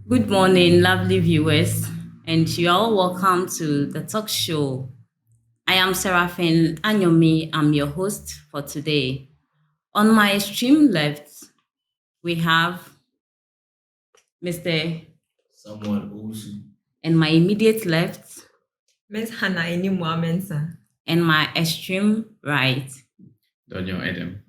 Good morning, lovely viewers, and you are all welcome to the talk show. I am Seraphine Anyomi. I'm your host for today. On my extreme left, we have Mr. Someone also. and my immediate left, Miss Hannah Ini Muamensa. and my extreme right. Daniel Adam.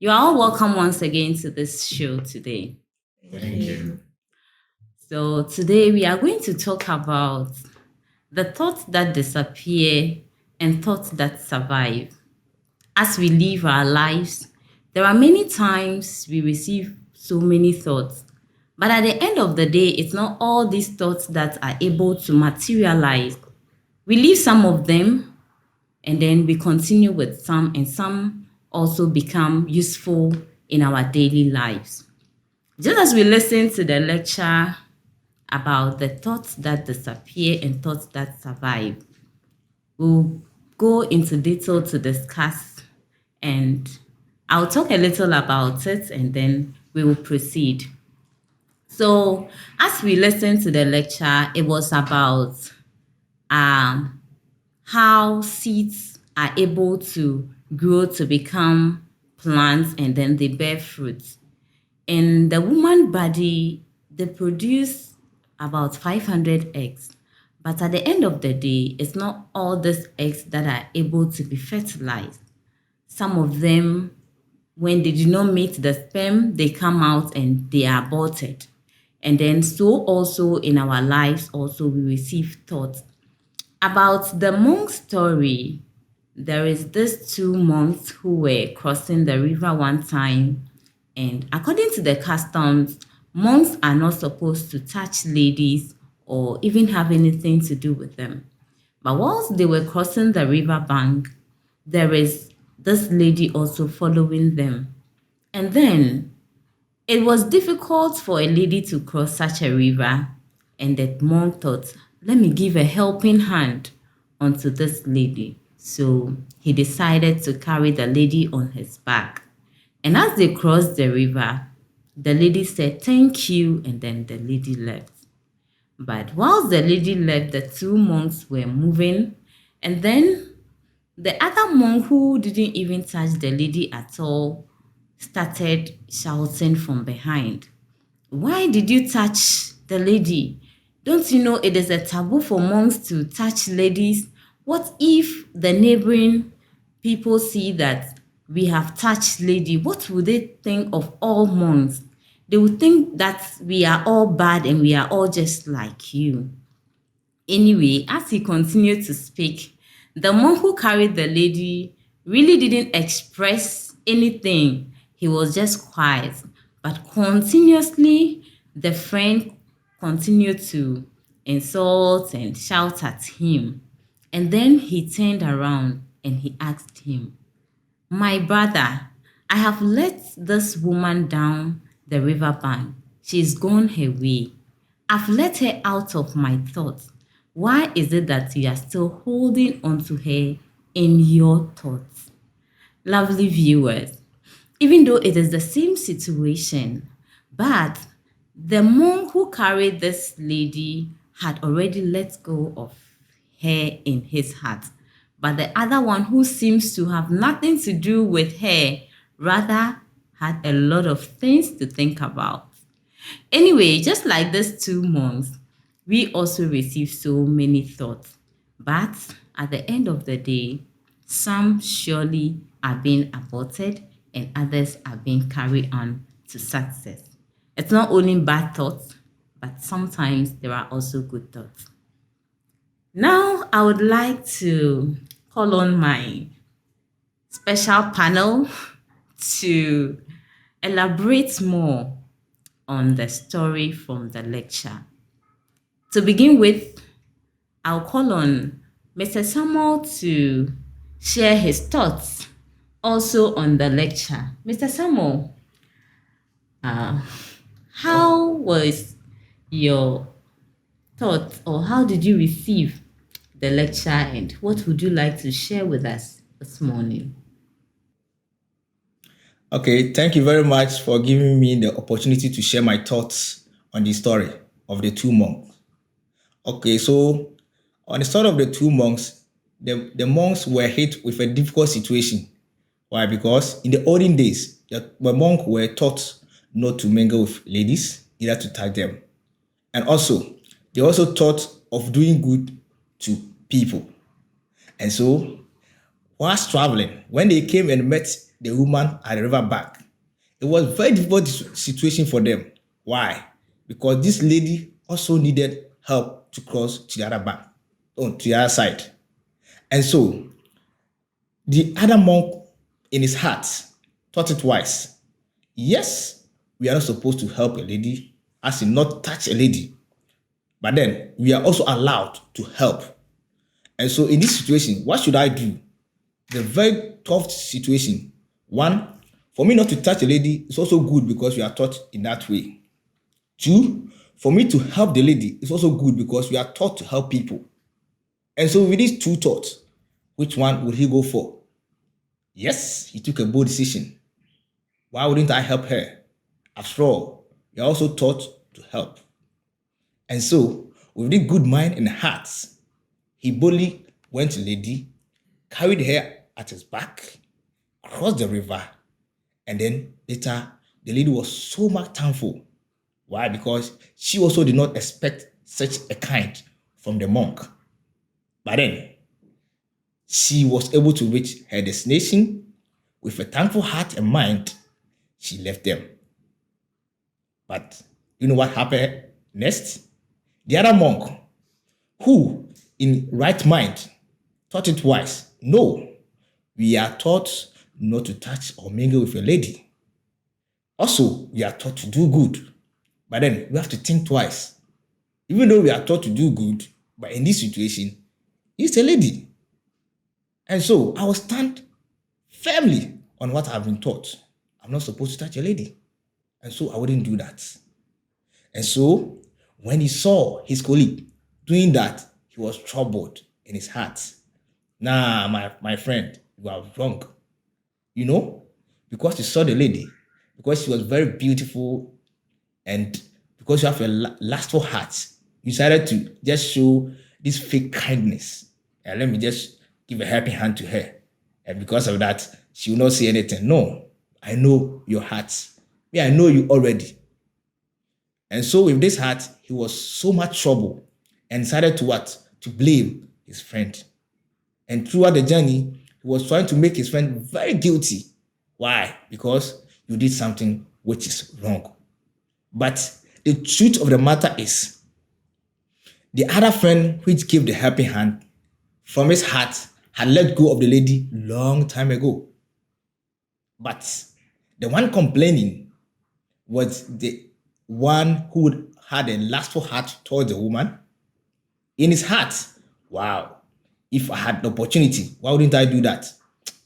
You are all welcome once again to this show today. Thank you. So, today we are going to talk about the thoughts that disappear and thoughts that survive. As we live our lives, there are many times we receive so many thoughts. But at the end of the day, it's not all these thoughts that are able to materialize. We leave some of them and then we continue with some, and some also become useful in our daily lives. Just as we listen to the lecture about the thoughts that disappear and thoughts that survive, we'll go into detail to discuss, and I'll talk a little about it and then we will proceed. So, as we listened to the lecture, it was about how seeds are able to grow to become plants and then they bear fruits. In the woman body, they produce about 500 eggs. But at the end of the day, it's not all these eggs that are able to be fertilized. Some of them, when they do not meet the sperm, they come out and they are aborted. And then so also in our lives, also we receive thoughts. About the monk story, there is these two monks who were crossing the river one time, and according to the customs, monks are not supposed to touch ladies or even have anything to do with them. But whilst they were crossing the river bank, there is this lady also following them. And then it was difficult for a lady to cross such a river, and the monk thought, let me give a helping hand onto this lady. So he decided to carry the lady on his back. And as they crossed the river, the lady said, thank you, and then the lady left. But whilst the lady left, the two monks were moving, and then the other monk who didn't even touch the lady at all started shouting from behind. Why did you touch the lady? Don't you know it is a taboo for monks to touch ladies? What if the neighboring people see that we have touched lady? What would they think of all monks? They would think that we are all bad and we are all just like you. Anyway, as he continued to speak, the monk who carried the lady really didn't express anything. He was just quiet. But continuously, the friend continued to insult and shout at him. And then he turned around and he asked him, my brother, I have let this woman down the riverbank. She's gone her way. I've let her out of my thoughts. Why is it that you are still holding on to her in your thoughts? Lovely viewers, even though it is the same situation, but the monk who carried this lady had already let go of her in his heart. But the other one, who seems to have nothing to do with her, rather had a lot of things to think about. Anyway, just like these two monks, we also receive so many thoughts. But at the end of the day, some surely are being aborted and others are being carried on to success. It's not only bad thoughts, but sometimes there are also good thoughts. Now, I would like to call on my special panel to elaborate more on the story from the lecture. To begin with, I'll call on Mr. Samuel to share his thoughts also on the lecture. Mr. Samuel, how was your thoughts, or how did you receive the lecture, and what would you like to share with us this morning? Okay, thank you very much for giving me the opportunity to share my thoughts on the story of the two monks. Okay, so on the story of the two monks, the monks were hit with a difficult situation. Why? Because in the olden days, the monks were taught not to mingle with ladies, either to touch them. And also, they also taught of doing good to people. And so, whilst traveling, when they came and met the woman at the river bank, it was a very difficult situation for them. Why? Because this lady also needed help to cross to the other bank, to the other side. And so the other monk in his heart thought it wise. Yes, we are not supposed to help a lady, as in not touch a lady, but then we are also allowed to help. And so in this situation, what should I do? The very tough situation. One, for me not to touch a lady is also good because we are taught in that way. Two, for me to help the lady is also good because we are taught to help people. And so with these two thoughts, which one would he go for? Yes, he took a bold decision. Why wouldn't I help her? After all, we are also taught to help. And so, with this good mind and heart, he boldly went to the lady, carried her at his back, crossed the river, and then later the lady was so much thankful. Why? Because she also did not expect such a kind from the monk. But then she was able to reach her destination with a thankful heart and mind. She left them. But you know what happened next? The other monk, who in right mind thought it wise, no, we are taught not to touch or mingle with a lady. Also, we are taught to do good. But then we have to think twice. Even though we are taught to do good, but in this situation, it's a lady. And so I will stand firmly on what I've been taught. I'm not supposed to touch a lady. And so I wouldn't do that. And so when he saw his colleague doing that, he was troubled in his heart. Nah, my friend, you are wrong. You know, because he saw the lady, because she was very beautiful, and because you have a lustful heart, you decided to just show this fake kindness. And let me just give a helping hand to her. And because of that, she will not say anything. No, I know your heart. Yeah, I know you already. And so with this heart, he was so much trouble and decided to what? To blame his friend. And throughout the journey, he was trying to make his friend very guilty. Why? Because you did something which is wrong. But the truth of the matter is, the other friend which gave the helping hand from his heart had let go of the lady long time ago. But the one complaining was the one who had a lustful heart towards the woman. In his heart, wow, if I had the opportunity, why wouldn't I do that?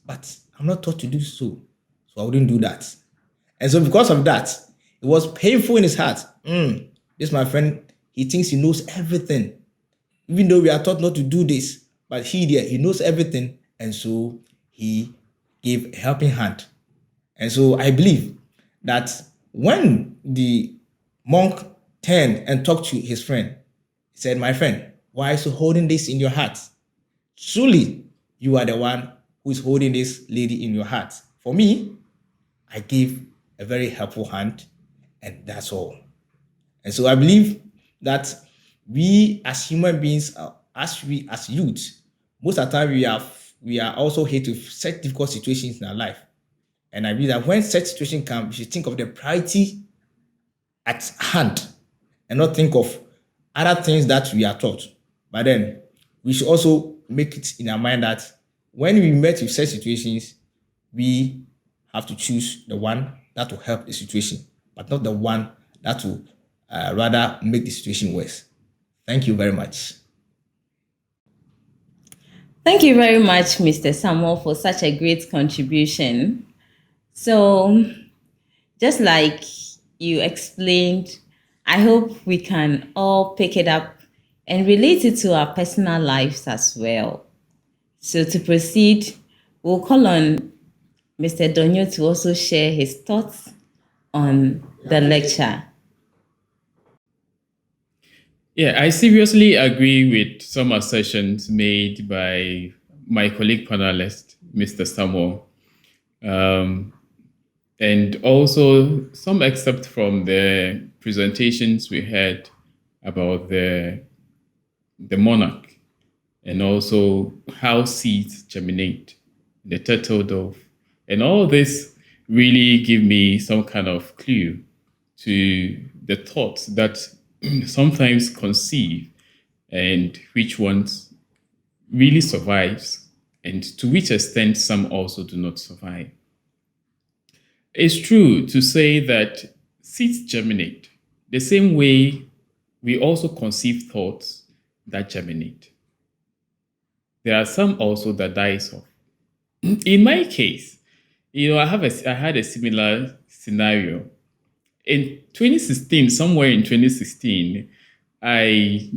But I'm not taught to do so, so I wouldn't do that. And so because of that, it was painful in his heart. This my friend, he thinks he knows everything. Even though we are taught not to do this, but he knows everything. And so he gave a helping hand. And so I believe that when the monk turned and talked to his friend, he said, my friend, why are you holding this in your heart? Truly, you are the one who is holding this lady in your heart. For me, I gave a very helpful hand, and that's all. And so I believe that we as human beings, as youth, most of the time we are also hit with such difficult situations in our life. And I believe that when such situation comes, we should think of the priority at hand and not think of other things that we are taught. But then we should also make it in our mind that when we met with such situations, we have to choose the one that will help the situation, but not the one that will rather make the situation worse. Thank you very much. Thank you very much, Mr. Samuel, for such a great contribution. So, just like you explained, I hope we can all pick it up and relate it to our personal lives as well. So, to proceed, we'll call on Mr. Donyo to also share his thoughts on the lecture. Yeah, I seriously agree with some assertions made by my colleague panelist, Mr. Samuel, um, and also some excerpt from the presentations we had about the monarch and also how seeds germinate, the turtle dove. And all this really give me some kind of clue to the thoughts that sometimes conceive and which ones really survives and to which extent some also do not survive. It's true to say that seeds germinate the same way we also conceive thoughts that germinate. There are some also that dies off. In my case, I had a similar scenario. In 2016, somewhere in 2016, I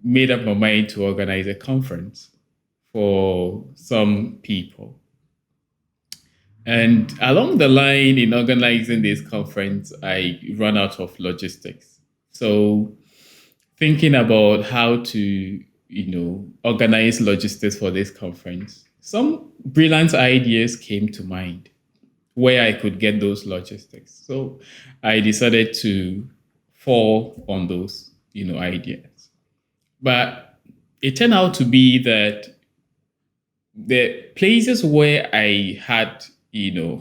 made up my mind to organize a conference for some people. And along the line in organizing this conference, I ran out of logistics. So thinking about how to, organize logistics for this conference, some brilliant ideas came to mind where I could get those logistics. So I decided to fall on those, ideas. But it turned out to be that the places where I had,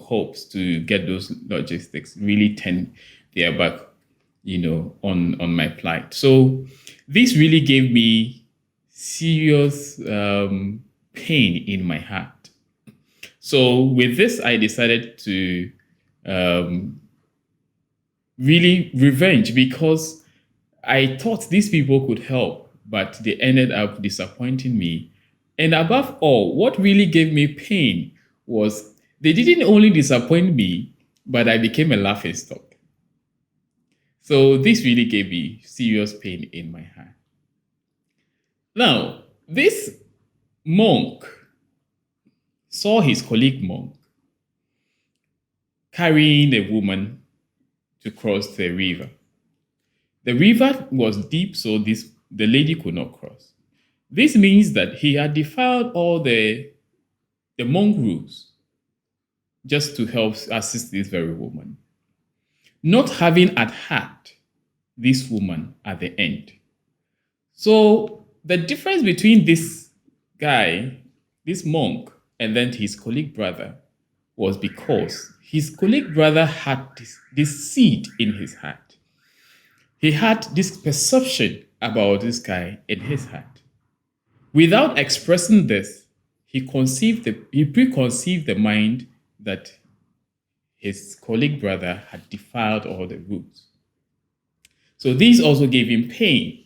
hopes to get those logistics really turned their back, on my plight. So this really gave me serious pain in my heart. So with this, I decided to um, really revenge because I thought these people could help, but they ended up disappointing me. And above all, what really gave me pain was they didn't only disappoint me, but I became a laughing stock. So this really gave me serious pain in my heart. Now, this monk saw his colleague monk carrying a woman to cross the river. The river was deep, so the lady could not cross. This means that he had defiled all the monk rules just to help assist this very woman, not having at heart this woman at the end. So the difference between this guy, this monk, and then his colleague brother was because his colleague brother had this seed in his heart. He had this perception about this guy in his heart. Without expressing this, he preconceived the mind that his colleague brother had defiled all the rules. So this also gave him pain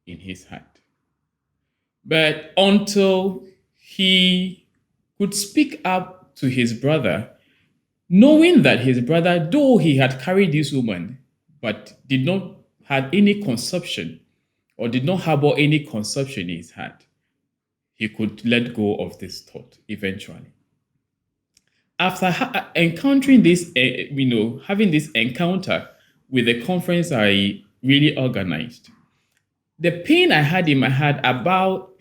in his heart. But until he could speak up to his brother, knowing that his brother, though he had carried this woman, but did not have any conception or did not harbor any conception in his heart, he could let go of this thought eventually. After encountering this, having this encounter with the conference I really organized, the pain I had in my heart about,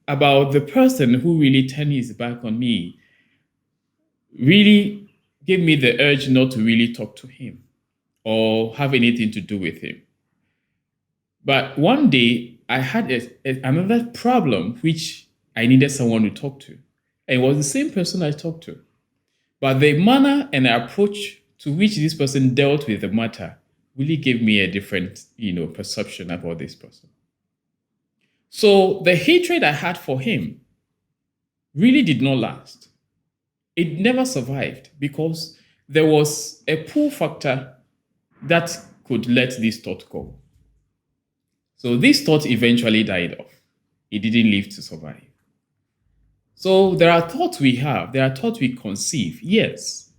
about the person who really turned his back on me really gave me the urge not to really talk to him or have anything to do with him. But one day I had another problem which I needed someone to talk to. And it was the same person I talked to. But the manner and approach to which this person dealt with the matter really gave me a different, perception about this person. So the hatred I had for him really did not last. It never survived because there was a pull factor that could let this thought go. So this thought eventually died off. It didn't live to survive. So there are thoughts we have, there are thoughts we conceive. Yes,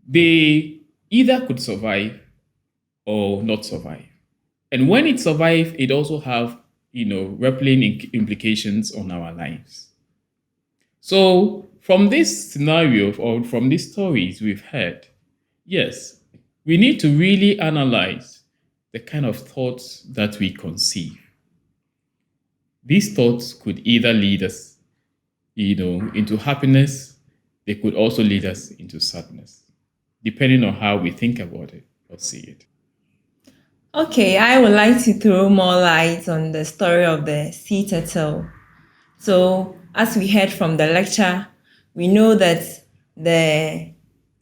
they either could survive or not survive. And when it survives, it also have, rippling implications on our lives. So from this scenario or from these stories we've heard, yes, we need to really analyze the kind of thoughts that we conceive. These thoughts could either lead us, into happiness. They could also lead us into sadness, depending on how we think about it or see it. Okay, I would like to throw more light on the story of the sea turtle. So, as we heard from the lecture, we know that the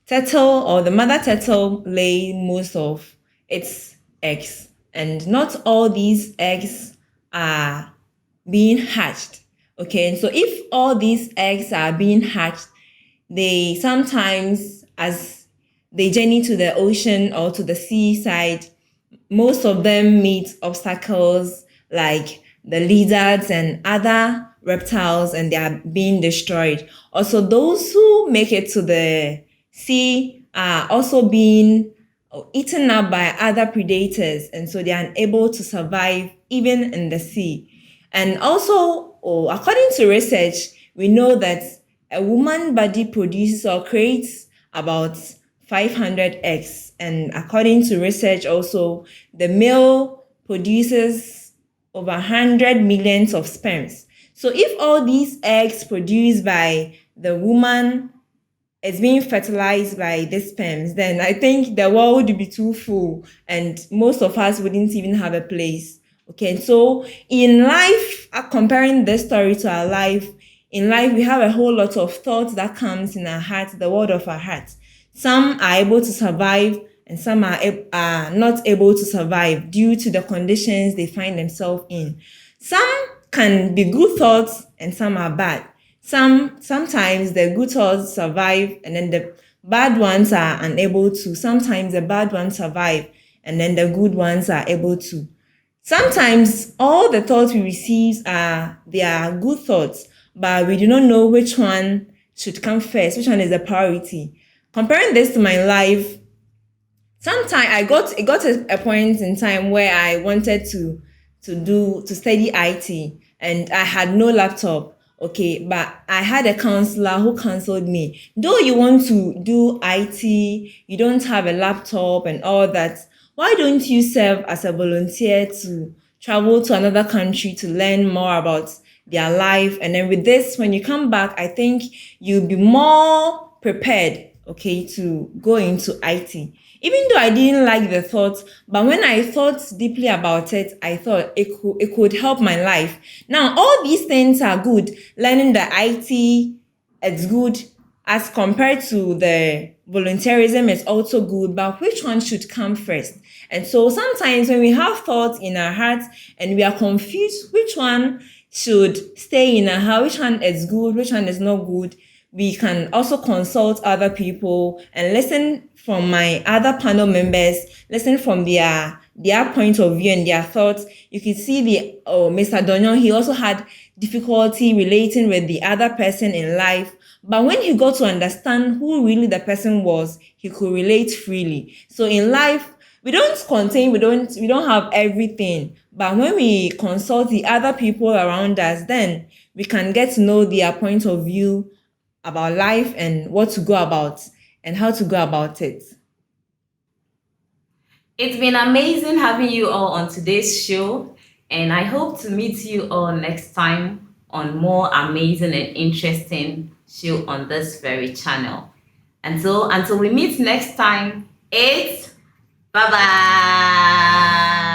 turtle or the mother turtle lay most of its eggs, and not all these eggs are being hatched. Okay, and so if all these eggs are being hatched, they sometimes, as they journey to the ocean or to the seaside, most of them meet obstacles like the lizards and other reptiles, and they are being destroyed. Also, those who make it to the sea are also being eaten up by other predators, and so they are unable to survive even in the sea. And also, according to research, we know that a woman body produces or creates about 500 eggs. And according to research also, the male produces over 100 millions of sperms. So if all these eggs produced by the woman is being fertilized by the sperms, then I think the world would be too full and most of us wouldn't even have a place. Okay, so in life, comparing this story to our life, in life we have a whole lot of thoughts that comes in our heart, the world of our heart. Some are able to survive and some are not able to survive due to the conditions they find themselves in. Some can be good thoughts and some are bad. Sometimes the good thoughts survive and then the bad ones are unable to. Sometimes the bad ones survive and then the good ones are able to. Sometimes all the thoughts we receive they are good thoughts, but we do not know which one should come first, which one is the priority. Comparing this to my life, sometimes it got a point in time where I wanted to study IT and I had no laptop. Okay, but I had a counselor who counseled me. Though you want to do IT, you don't have a laptop and all that. Why don't you serve as a volunteer to travel to another country to learn more about their life? And then with this, when you come back, I think you'll be more prepared, okay, to go into IT. Even though I didn't like the thought, but when I thought deeply about it, I thought it could help my life. Now, all these things are good. Learning the IT, it's good. As compared to the volunteerism, it's also good. But which one should come first? And so sometimes when we have thoughts in our hearts and we are confused, which one should stay in our heart, which one is good, which one is not good, we can also consult other people and listen from my other panel members, listen from their point of view and their thoughts. You can see Mr. Donyon, he also had difficulty relating with the other person in life. But when he got to understand who really the person was, he could relate freely. So in life, we don't have everything. But when we consult the other people around us, then we can get to know their point of view about life and what to go about and how to go about it. It's been amazing having you all on today's show, and I hope to meet you all next time on more amazing and interesting show on this very channel. Until we meet next time, it's bye bye.